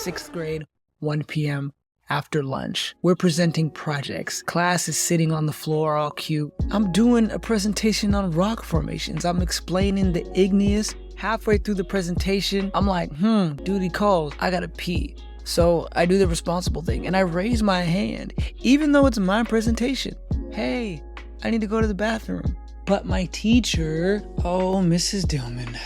6th grade, 1 p.m. after lunch. We're presenting projects. Class is sitting on the floor all cute. I'm doing a presentation on rock formations. I'm explaining the igneous. Halfway through the presentation, I'm like, duty calls, I gotta pee. So I do the responsible thing and I raise my hand, even though it's my presentation. Hey, I need to go to the bathroom. But my teacher, Mrs. Dillman,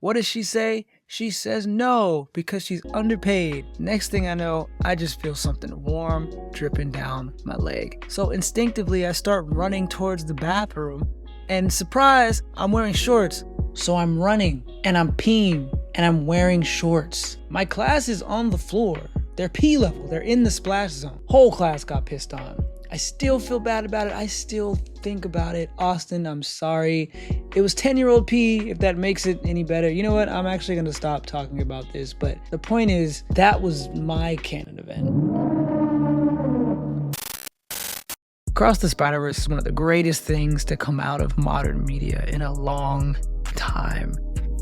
what does she say? She says no, because she's underpaid. Next thing I know, I just feel something warm dripping down my leg. So instinctively, I start running towards the bathroom, and surprise, I'm wearing shorts. So I'm running, and I'm peeing, and I'm wearing shorts. My class is on the floor. They're pee level, they're in the splash zone. Whole class got pissed on. I still feel bad about it. I still think about it. Austin, I'm sorry. It was 10-year-old pee, if that makes it any better. You know what? I'm actually gonna stop talking about this, but the point is, that was my canon event. Across the Spider-Verse is one of the greatest things to come out of modern media in a long time.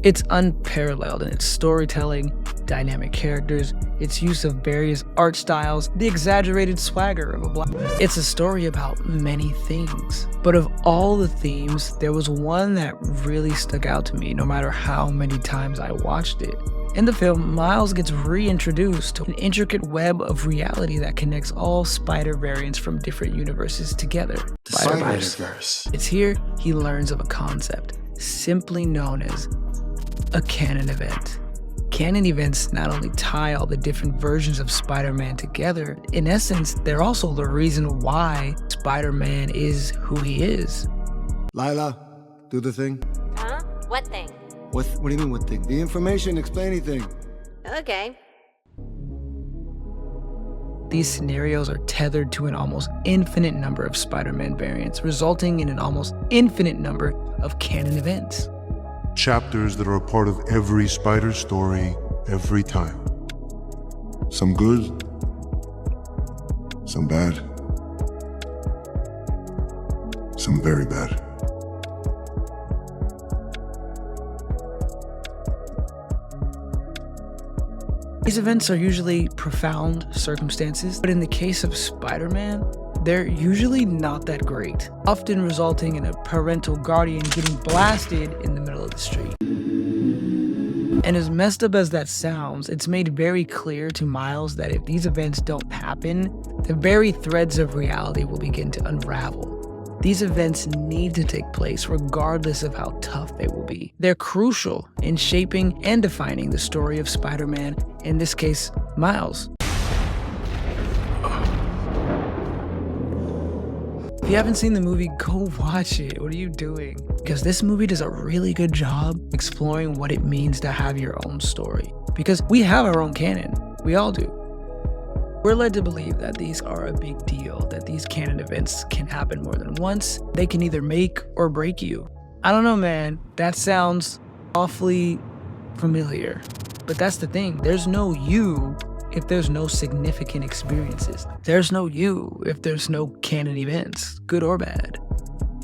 It's unparalleled in its storytelling, dynamic characters, its use of various art styles, the exaggerated swagger of a black. It's a story about many things, but of all the themes, there was one that really stuck out to me no matter how many times I watched it. In the film, Miles gets reintroduced to an intricate web of reality that connects all spider variants from different universes together. Spider-Verse. It's here he learns of a concept, simply known as a canon event. Canon events not only tie all the different versions of Spider-Man together, in essence, they're also the reason why Spider-Man is who he is. Lila, do the thing. Huh? What thing? What do you mean, what thing? The information, explain anything. Okay. These scenarios are tethered to an almost infinite number of Spider-Man variants, resulting in an almost infinite number of canon events. Chapters that are a part of every Spider story, every time. Some good, some bad, some very bad. These events are usually profound circumstances, but in the case of Spider-Man, they're usually not that great, often resulting in a parental guardian getting blasted in the middle of the street. And as messed up as that sounds, it's made very clear to Miles that if these events don't happen, the very threads of reality will begin to unravel. These events need to take place regardless of how tough they will be. They're crucial in shaping and defining the story of Spider-Man, in this case, Miles. If you haven't seen the movie, go watch it. What are you doing? Because this movie does a really good job exploring what it means to have your own story. Because we have our own canon. We all do. We're led to believe that these are a big deal, that these canon events can happen more than once. They can either make or break you. I don't know, man. That sounds awfully familiar. But that's the thing. There's no you if there's no significant experiences. There's no you if there's no canon events, good or bad.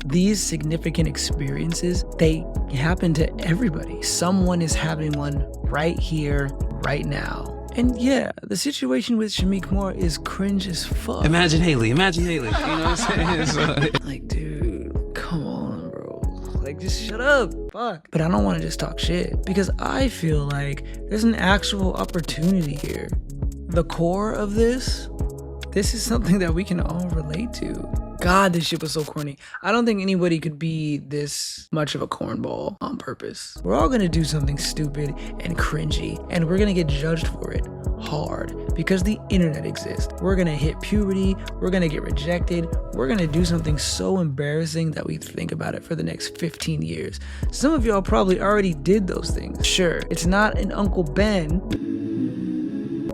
These significant experiences, they happen to everybody. Someone is having one right here, right now. And yeah, the situation with Shameik Moore is cringe as fuck. Imagine Haley, you know what I'm saying? Like, dude, come on, bro. Like, just shut up, fuck. But I don't want to just talk shit, because I feel like there's an actual opportunity here. The core of this is something that we can all relate to. God, this shit was so corny. I don't think anybody could be this much of a cornball on purpose. We're all gonna do something stupid and cringy, and we're gonna get judged for it hard because the internet exists. We're gonna hit puberty, we're gonna get rejected, we're gonna do something so embarrassing that we think about it for the next 15 years. Some of y'all probably already did those things. Sure, it's not an Uncle Ben,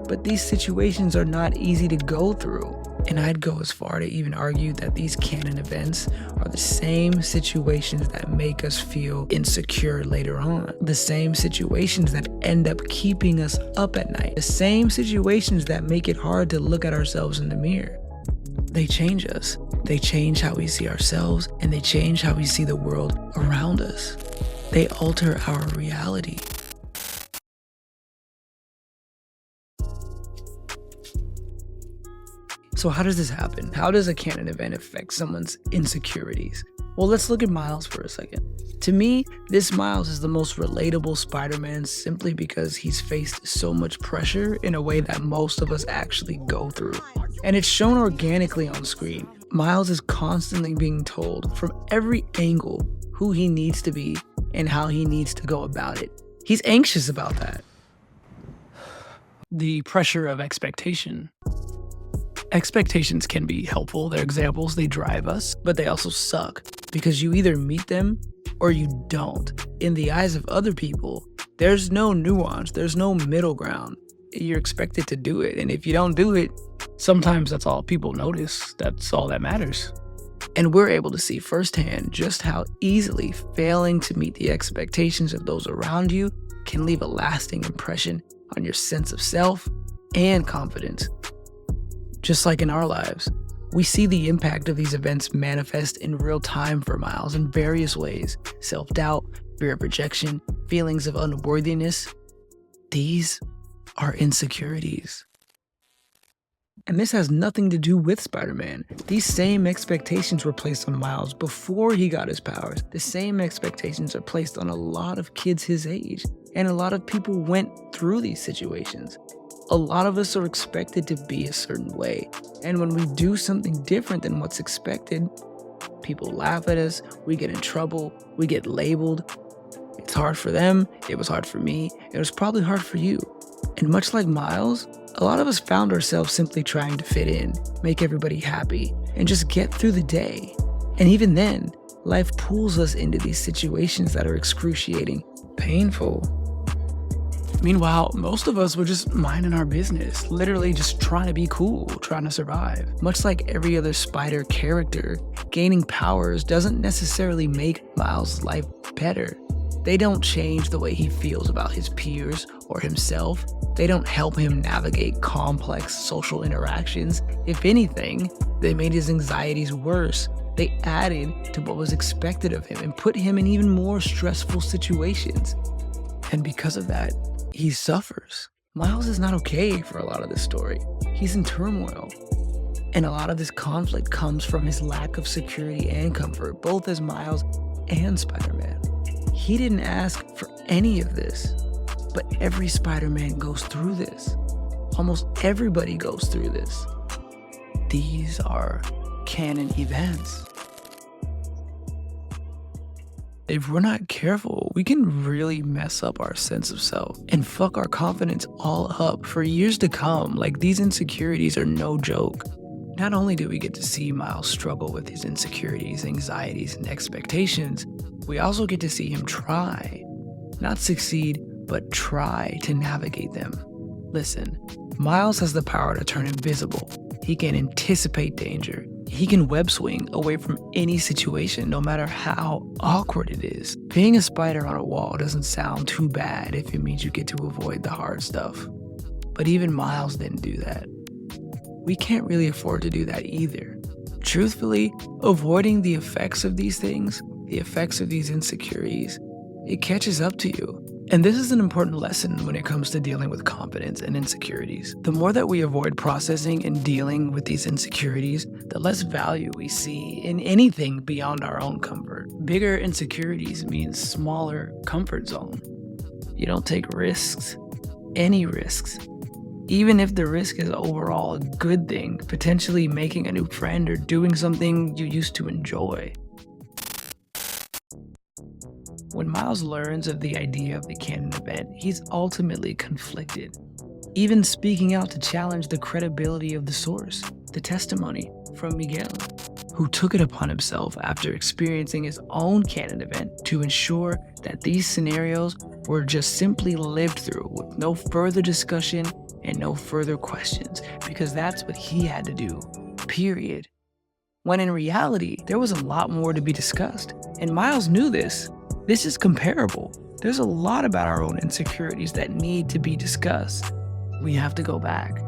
but these situations are not easy to go through. And I'd go as far to even argue that these canon events are the same situations that make us feel insecure later on. The same situations that end up keeping us up at night. The same situations that make it hard to look at ourselves in the mirror. They change us. They change how we see ourselves, and they change how we see the world around us. They alter our reality. So how does this happen? How does a canon event affect someone's insecurities? Well, let's look at Miles for a second. To me, this Miles is the most relatable Spider-Man simply because he's faced so much pressure in a way that most of us actually go through. And it's shown organically on screen. Miles is constantly being told from every angle who he needs to be and how he needs to go about it. He's anxious about that. The pressure of expectation. Expectations can be helpful. They're examples, they drive us. But they also suck because you either meet them or you don't. In the eyes of other people, there's no nuance, there's no middle ground. You're expected to do it, and if you don't do it, Sometimes that's all people notice. That's all that matters. and we're able to see firsthand just how easily failing to meet the expectations of those around you can leave a lasting impression on your sense of self and confidence. Just like in our lives, we see the impact of these events manifest in real time for Miles in various ways. Self-doubt, fear of rejection, feelings of unworthiness. These are insecurities. And this has nothing to do with Spider-Man. These same expectations were placed on Miles before he got his powers. The same expectations are placed on a lot of kids his age. And a lot of people went through these situations. A lot of us are expected to be a certain way. And when we do something different than what's expected, people laugh at us, we get in trouble, we get labeled. It's hard for them, it was hard for me, it was probably hard for you. And much like Miles, a lot of us found ourselves simply trying to fit in, make everybody happy, and just get through the day. And even then, life pulls us into these situations that are excruciating, painful. Meanwhile, most of us were just minding our business, literally just trying to be cool, trying to survive. Much like every other Spider character, gaining powers doesn't necessarily make Miles' life better. They don't change the way he feels about his peers or himself. They don't help him navigate complex social interactions. If anything, they made his anxieties worse. They added to what was expected of him and put him in even more stressful situations. And because of that, he suffers. Miles is not okay for a lot of this story. He's in turmoil. And a lot of this conflict comes from his lack of security and comfort, both as Miles and Spider-Man. He didn't ask for any of this, but every Spider-Man goes through this. Almost everybody goes through this. These are canon events. If we're not careful, we can really mess up our sense of self and fuck our confidence all up for years to come. Like, these insecurities are no joke. Not only do we get to see Miles struggle with his insecurities, anxieties, and expectations, we also get to see him try, not succeed, but try to navigate them. Listen, Miles has the power to turn invisible. He can anticipate danger. He can web swing away from any situation, no matter how awkward it is. Being a spider on a wall doesn't sound too bad if it means you get to avoid the hard stuff. But even Miles didn't do that. We can't really afford to do that either. Truthfully, avoiding the effects of these things, the effects of these insecurities, it catches up to you. And this is an important lesson when it comes to dealing with confidence and insecurities. The more that we avoid processing and dealing with these insecurities, the less value we see in anything beyond our own comfort. Bigger insecurities means smaller comfort zone. You don't take risks, any risks. Even if the risk is overall a good thing, potentially making a new friend or doing something you used to enjoy. When Miles learns of the idea of the canon event, he's ultimately conflicted. Even speaking out to challenge the credibility of the source, the testimony from Miguel, who took it upon himself after experiencing his own canon event to ensure that these scenarios were just simply lived through with no further discussion and no further questions, because that's what he had to do, period. When in reality, there was a lot more to be discussed, and Miles knew this. This is comparable. There's a lot about our own insecurities that need to be discussed. We have to go back.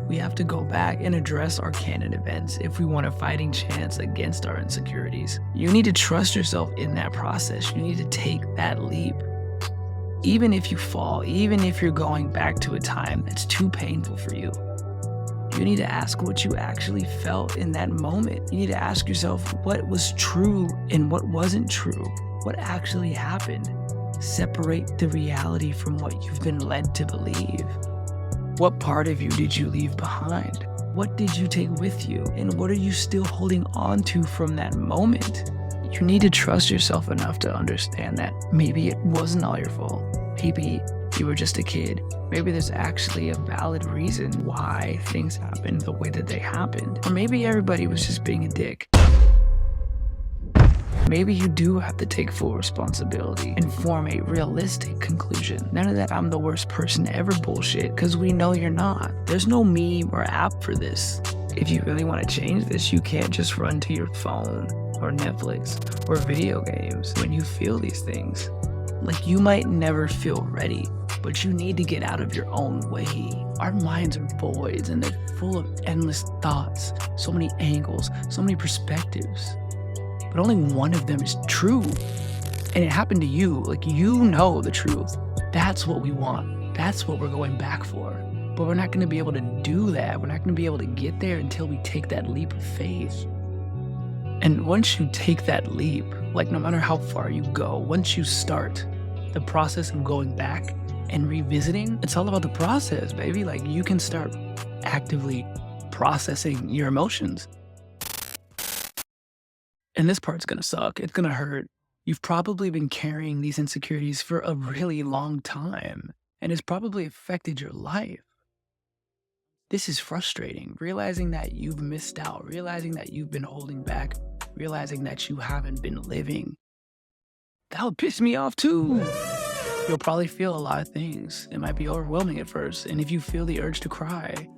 We have to go back and address our canon events if we want a fighting chance against our insecurities. You need to trust yourself in that process. You need to take that leap. Even if you fall, even if you're going back to a time that's too painful for you, You need to ask what you actually felt in that moment. You need to ask yourself what was true and what wasn't true. What actually happened. Separate the reality from what you've been led to believe. What part of you did you leave behind? What did you take with you? And what are you still holding on to from that moment? You need to trust yourself enough to understand that maybe it wasn't all your fault. Maybe you were just a kid. Maybe there's actually a valid reason why things happened the way that they happened. Or maybe everybody was just being a dick. Maybe you do have to take full responsibility and form a realistic conclusion. None of that "I'm the worst person ever" bullshit, because we know you're not. There's no meme or app for this. If you really want to change this, you can't just run to your phone or Netflix or video games when you feel these things. Like, you might never feel ready, but you need to get out of your own way. Our minds are voids and they're full of endless thoughts, so many angles, so many perspectives. But only one of them is true. And it happened to you. Like, you know the truth. That's what we want. That's what we're going back for. But we're not going to be able to do that. We're not going to be able to get there until we take that leap of faith. And once you take that leap, like, no matter how far you go, once you start the process of going back and revisiting, it's all about the process, baby. Like, you can start actively processing your emotions. And this part's gonna suck. It's gonna hurt. You've probably been carrying these insecurities for a really long time, and it's probably affected your life. This is frustrating, realizing that you've missed out, realizing that you've been holding back, realizing that you haven't been living. That would piss me off too. You'll probably feel a lot of things. It might be overwhelming at first, and if you feel the urge to cry,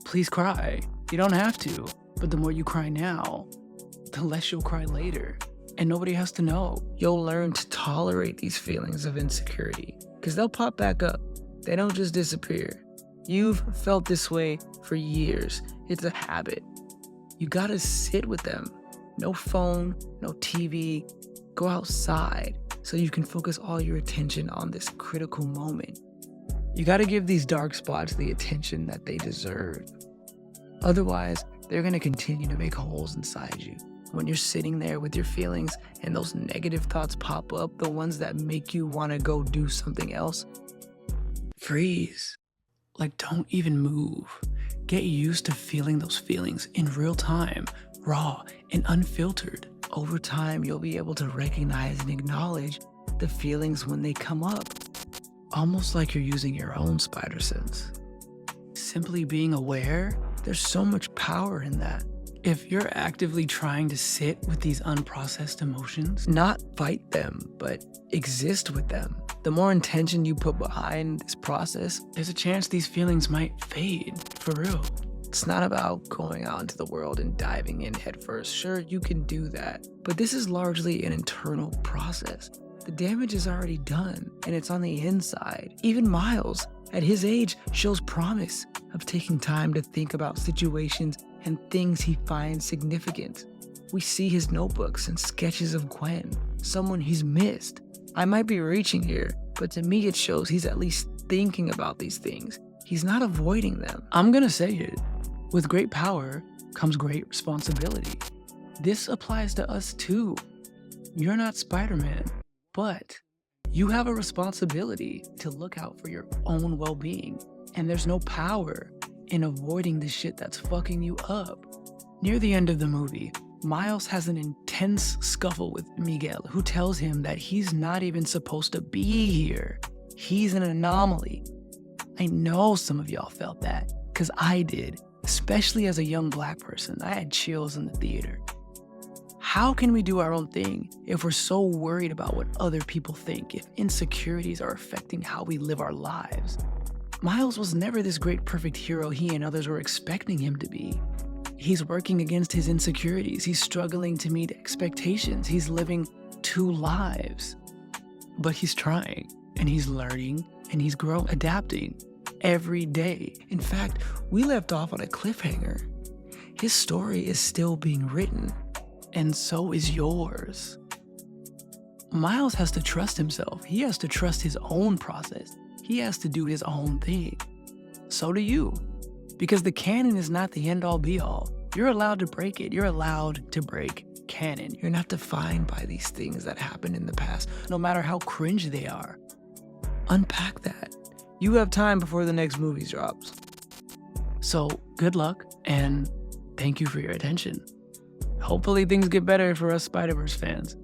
please cry. You don't have to, but the more you cry now, the less you'll cry later. And nobody has to know. You'll learn to tolerate these feelings of insecurity, because they'll pop back up. They don't just disappear. You've felt this way for years. It's a habit. You gotta sit with them. No phone, no TV. Go outside so you can focus all your attention on this critical moment. You gotta give these dark spots the attention that they deserve. Otherwise, they're gonna continue to make holes inside you. When you're sitting there with your feelings and those negative thoughts pop up, the ones that make you want to go do something else, freeze. Like, don't even move. Get used to feeling those feelings in real time, raw and unfiltered. Over time, you'll be able to recognize and acknowledge the feelings when they come up, almost like you're using your own spider sense. Simply being aware, there's so much power in that. If you're actively trying to sit with these unprocessed emotions, not fight them, but exist with them, the more intention you put behind this process, there's a chance these feelings might fade, for real. It's not about going out into the world and diving in headfirst. Sure, you can do that, but this is largely an internal process. The damage is already done, and it's on the inside. Even Miles, at his age, shows promise of taking time to think about situations and things he finds significant. We see his notebooks and sketches of Gwen, someone he's missed. I might be reaching here, but to me it shows he's at least thinking about these things. He's not avoiding them. I'm gonna say it. With great power comes great responsibility. This applies to us too. You're not Spider-Man, but you have a responsibility to look out for your own well-being. And there's no power in avoiding the shit that's fucking you up. Near the end of the movie, Miles has an intense scuffle with Miguel, who tells him that he's not even supposed to be here. He's an anomaly. I know some of y'all felt that, because I did, especially as a young Black person. I had chills in the theater. How can we do our own thing if we're so worried about what other people think, if insecurities are affecting how we live our lives? Miles was never this great perfect hero he and others were expecting him to be. He's working against his insecurities. He's struggling to meet expectations. He's living two lives. But he's trying, and he's learning, and he's growing, adapting every day. In fact, we left off on a cliffhanger. His story is still being written, and so is yours. Miles has to trust himself. He has to trust his own process. He has to do his own thing. So do you. because the canon is not the end-all be-all. You're allowed to break it. You're allowed to break canon. You're not defined by these things that happened in the past, no matter how cringe they are. Unpack that. You have time before the next movie drops. So good luck, and thank you for your attention. Hopefully things get better for us Spider-Verse fans.